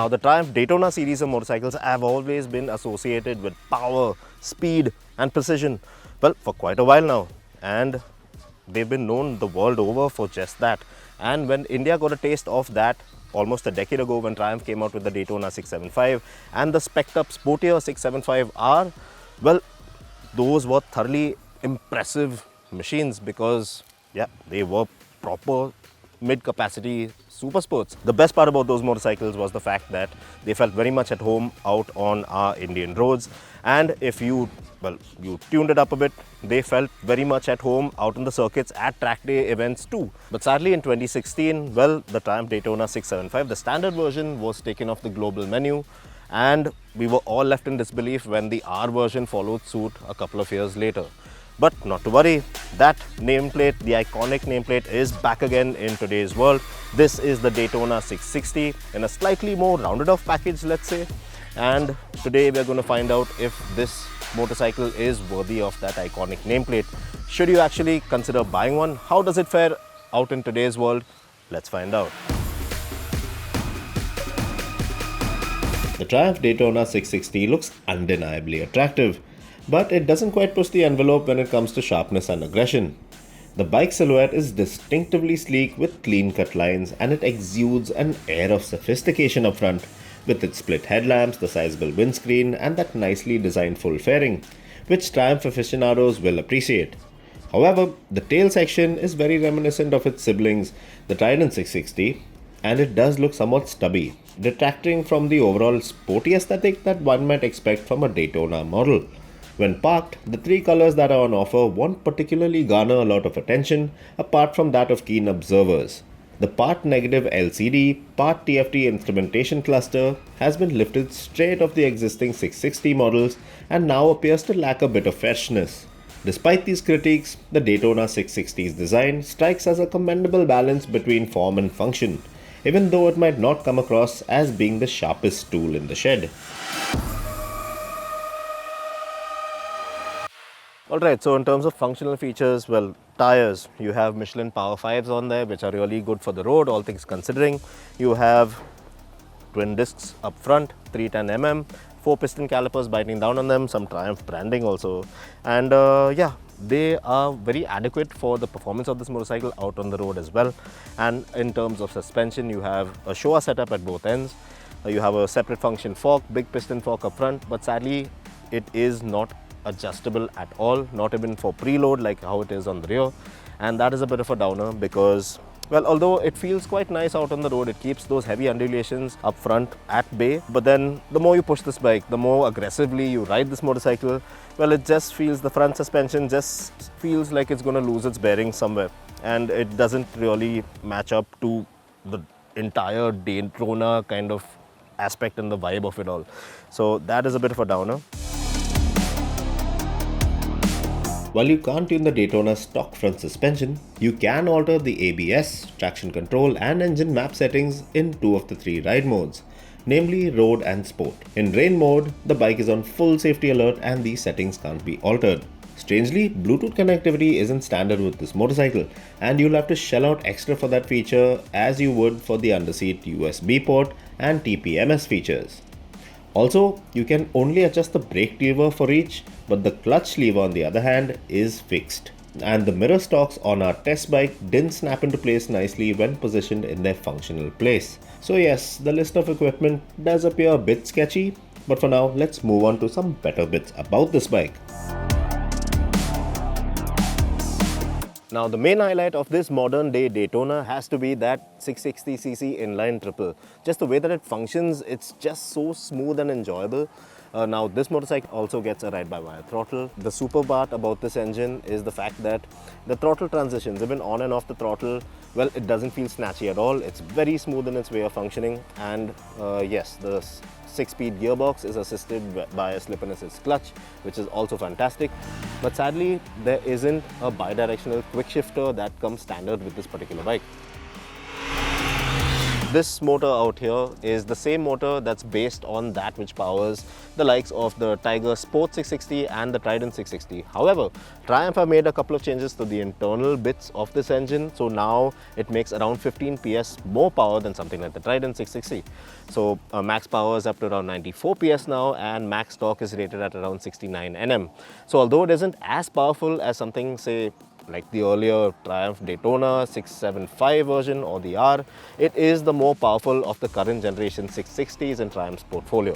Now, the Triumph Daytona series of motorcycles have always been associated with power, speed and precision, well, for quite a while now, and they've been known the world over for just that. And when India got a taste of that almost a decade ago, when Triumph came out with the Daytona 675 and the spec'd up Sportier 675R, well, those were thoroughly impressive machines because, yeah, they were proper mid-capacity super sports. The best part about those motorcycles was the fact that they felt very much at home out on our Indian roads, and if you tuned it up a bit, they felt very much at home out on the circuits at track day events too. But sadly in 2016, well, the Triumph Daytona 675, the standard version, was taken off the global menu, and we were all left in disbelief when the R version followed suit a couple of years later. But not to worry, that nameplate, the iconic nameplate, is back again in today's world. This is the Daytona 660 in a slightly more rounded off package, let's say. And today we're going to find out if this motorcycle is worthy of that iconic nameplate. Should you actually consider buying one? How does it fare out in today's world? Let's find out. The Triumph Daytona 660 looks undeniably attractive, but it doesn't quite push the envelope when it comes to sharpness and aggression. The bike silhouette is distinctively sleek with clean-cut lines, and it exudes an air of sophistication up front, with its split headlamps, the sizable windscreen, and that nicely designed full fairing, which Triumph aficionados will appreciate. However, the tail section is very reminiscent of its siblings, the Trident 660, and it does look somewhat stubby, detracting from the overall sporty aesthetic that one might expect from a Daytona model. When parked, the three colors that are on offer won't particularly garner a lot of attention, apart from that of keen observers. The part negative LCD, part TFT instrumentation cluster has been lifted straight off the existing 660 models and now appears to lack a bit of freshness. Despite these critiques, the Daytona 660's design strikes as a commendable balance between form and function, even though it might not come across as being the sharpest tool in the shed. Alright, so in terms of functional features, well, tires, you have Michelin Power 5s on there, which are really good for the road, all things considering. You have twin discs up front, 310mm, 4-piston calipers biting down on them, some Triumph branding also. And yeah, they are very adequate for the performance of this motorcycle out on the road as well. And in terms of suspension, you have a Showa setup at both ends. You have a separate function fork, big piston fork up front, but sadly, it is not adjustable at all, not even for preload like how it is on the rear. And that is a bit of a downer because, well, although it feels quite nice out on the road, it keeps those heavy undulations up front at bay. But then the more you push this bike, the more aggressively you ride this motorcycle, well, it just feels, the front suspension just feels like it's going to lose its bearings somewhere, and it doesn't really match up to the entire Daytona kind of aspect and the vibe of it all. So that is a bit of a downer. While you can't tune the Daytona stock front suspension, you can alter the ABS, traction control and engine map settings in 2 of the 3 ride modes, namely Road and Sport. In Rain mode, the bike is on full safety alert and these settings can't be altered. Strangely, Bluetooth connectivity isn't standard with this motorcycle, and you'll have to shell out extra for that feature as you would for the underseat USB port and TPMS features. Also, you can only adjust the brake lever for each, but the clutch lever on the other hand is fixed. And the mirror stalks on our test bike didn't snap into place nicely when positioned in their functional place. So yes, the list of equipment does appear a bit sketchy, but for now let's move on to some better bits about this bike. Now, the main highlight of this modern day Daytona has to be that 660cc inline triple. Just the way that it functions, it's just so smooth and enjoyable. Now, this motorcycle also gets a ride-by-wire throttle. The super part about this engine is the fact that the throttle transitions, even on and off the throttle, well, it doesn't feel snatchy at all. It's very smooth in its way of functioning. And yes, the 6-speed gearbox is assisted by a slip and assist clutch, which is also fantastic. But sadly, there isn't a bidirectional quick shifter that comes standard with this particular bike. This motor out here is the same motor that's based on that which powers the likes of the Tiger Sport 660 and the Trident 660. However, Triumph have made a couple of changes to the internal bits of this engine, so now it makes around 15 PS more power than something like the Trident 660. So max power is up to around 94 PS now, and max torque is rated at around 69 Nm. So although it isn't as powerful as something, say, like the earlier Triumph Daytona 675 version or the R, it is the more powerful of the current generation 660s in Triumph's portfolio.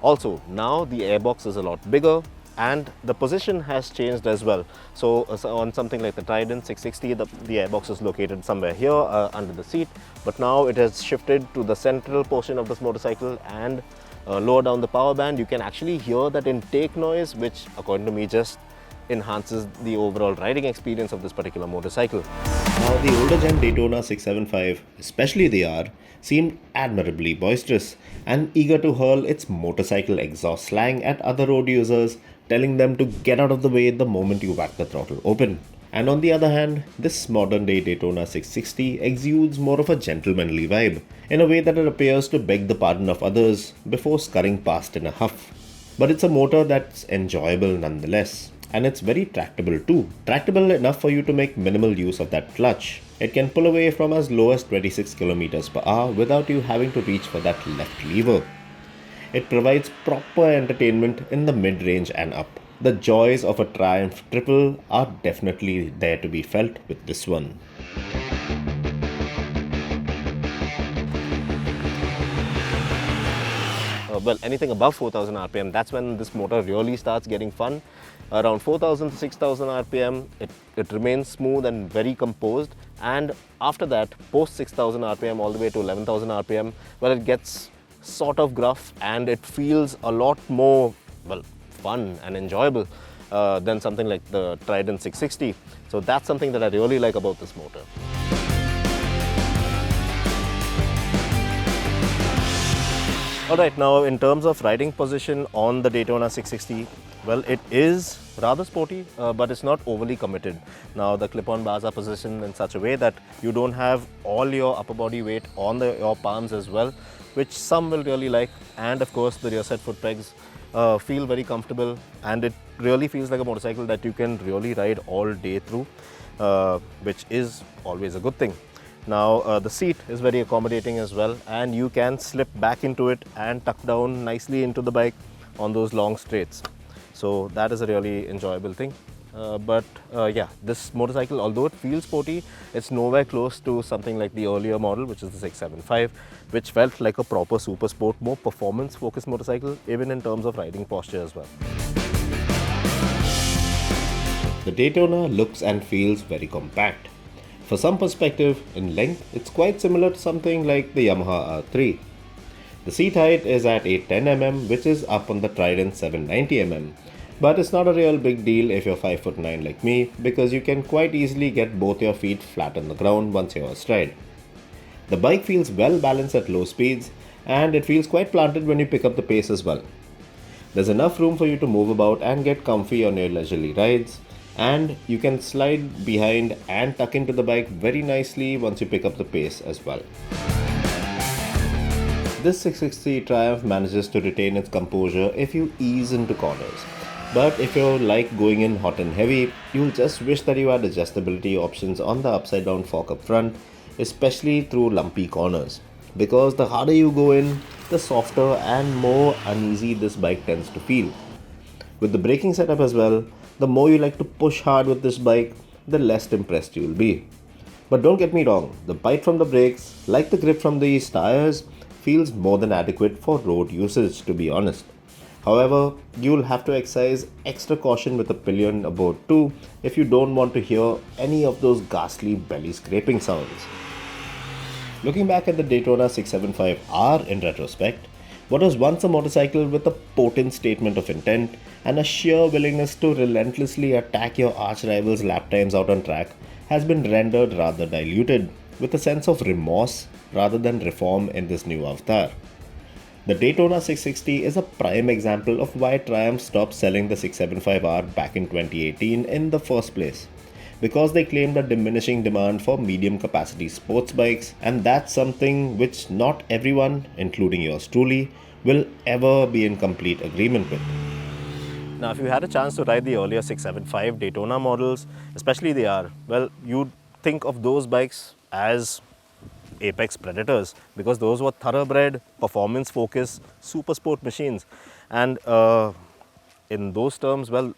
Also, now the airbox is a lot bigger and the position has changed as well. So on something like the Trident 660, the airbox is located somewhere here under the seat, but now it has shifted to the central portion of this motorcycle, and lower down the power band you can actually hear that intake noise, which according to me just enhances the overall riding experience of this particular motorcycle. Now, the older gen Daytona 675, especially the R, seemed admirably boisterous and eager to hurl its motorcycle exhaust slang at other road users, telling them to get out of the way the moment you whack the throttle open. And on the other hand, this modern day Daytona 660 exudes more of a gentlemanly vibe, in a way that it appears to beg the pardon of others before scurrying past in a huff. But it's a motor that's enjoyable nonetheless. And it's very tractable too. Tractable enough for you to make minimal use of that clutch. It can pull away from as low as 26 km per hour without you having to reach for that left lever. It provides proper entertainment in the mid-range and up. The joys of a Triumph Triple are definitely there to be felt with this one. Well, anything above 4000 RPM, that's when this motor really starts getting fun. Around 4000 to 6000 RPM, it remains smooth and very composed. And after that, post 6000 RPM all the way to 11,000 RPM, well, it gets sort of gruff and it feels a lot more, well, fun and enjoyable than something like the Trident 660. So that's something that I really like about this motor. Alright, now in terms of riding position on the Daytona 660, well, it is rather sporty, but it's not overly committed. Now the clip-on bars are positioned in such a way that you don't have all your upper body weight on your palms as well, which some will really like. And of course the rear set foot pegs feel very comfortable, and it really feels like a motorcycle that you can really ride all day through, which is always a good thing. Now the seat is very accommodating as well, and you can slip back into it and tuck down nicely into the bike on those long straights. So that is a really enjoyable thing. Yeah, this motorcycle, although it feels sporty, it's nowhere close to something like the earlier model, which is the 675, which felt like a proper super sport, more performance focused motorcycle, even in terms of riding posture as well. The Daytona looks and feels very compact. For some perspective, in length, it's quite similar to something like the Yamaha R3. The seat height is at 810 mm, which is up on the Trident 790 mm. But it's not a real big deal if you're 5'9" like me, because you can quite easily get both your feet flat on the ground once you're astride. The bike feels well balanced at low speeds, and it feels quite planted when you pick up the pace as well. There's enough room for you to move about and get comfy on your leisurely rides, and you can slide behind and tuck into the bike very nicely once you pick up the pace as well. This 660 Triumph manages to retain its composure if you ease into corners. But if you're like going in hot and heavy, you'll just wish that you had adjustability options on the upside down fork up front, especially through lumpy corners. Because the harder you go in, the softer and more uneasy this bike tends to feel. With the braking setup as well, the more you like to push hard with this bike, the less impressed you'll be. But don't get me wrong, the bite from the brakes, like the grip from these tires, feels more than adequate for road usage, to be honest. However, you'll have to exercise extra caution with the pillion aboard too if you don't want to hear any of those ghastly belly scraping sounds. Looking back at the Daytona 675R in retrospect, what was once a motorcycle with a potent statement of intent and a sheer willingness to relentlessly attack your arch rival's lap times out on track has been rendered rather diluted, with a sense of remorse rather than reform in this new avatar. The Daytona 660 is a prime example of why Triumph stopped selling the 675R back in 2018 in the first place. because they claimed a diminishing demand for medium capacity sports bikes, and that's something which not everyone, including yours truly, will ever be in complete agreement with. Now, if you had a chance to ride the earlier 675 Daytona models, especially the R, well, you'd think of those bikes as apex predators because those were thoroughbred, performance focused, super sport machines. And in those terms, well,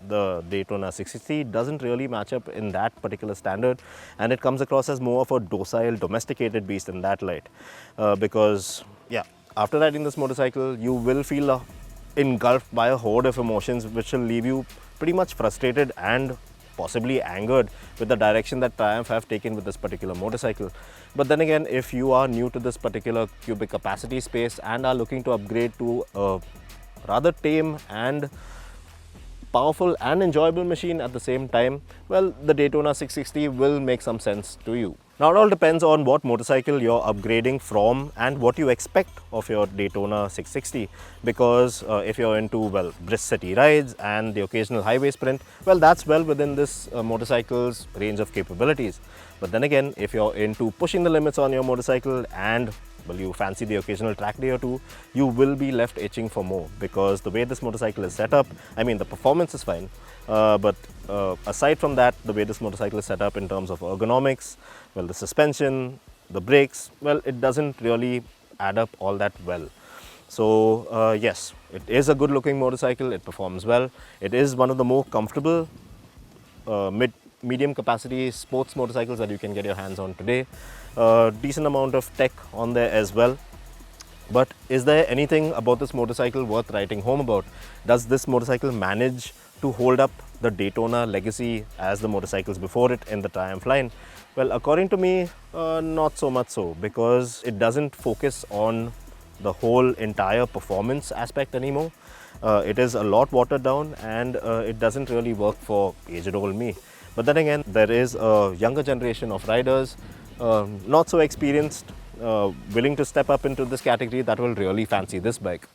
the Daytona 660 doesn't really match up in that particular standard, and it comes across as more of a docile, domesticated beast in that light. Because, yeah, after riding this motorcycle, you will feel engulfed by a horde of emotions which will leave you pretty much frustrated and possibly angered with the direction that Triumph have taken with this particular motorcycle. But then again, if you are new to this particular cubic capacity space and are looking to upgrade to a rather tame and powerful and enjoyable machine at the same time, well, the Daytona 660 will make some sense to you. Now, it all depends on what motorcycle you're upgrading from and what you expect of your Daytona 660, because if you're into, well, brisk city rides and the occasional highway sprint, well, that's well within this motorcycle's range of capabilities. But then again, if you're into pushing the limits on your motorcycle and, well, you fancy the occasional track day or two, you will be left itching for more, because the way this motorcycle is set up, I mean, the performance is fine, but aside from that, the way this motorcycle is set up in terms of ergonomics, well, the suspension, the brakes, well, it doesn't really add up all that well. So yes, it is a good looking motorcycle, it performs well, it is one of the more comfortable medium capacity sports motorcycles that you can get your hands on today. Decent amount of tech on there as well. But is there anything about this motorcycle worth writing home about? Does this motorcycle manage to hold up the Daytona legacy as the motorcycles before it in the Triumph line? Well, according to me, not so much so, because it doesn't focus on the whole entire performance aspect anymore. It is a lot watered down, and it doesn't really work for aged old me. But then again, there is a younger generation of riders, not so experienced, willing to step up into this category, that will really fancy this bike.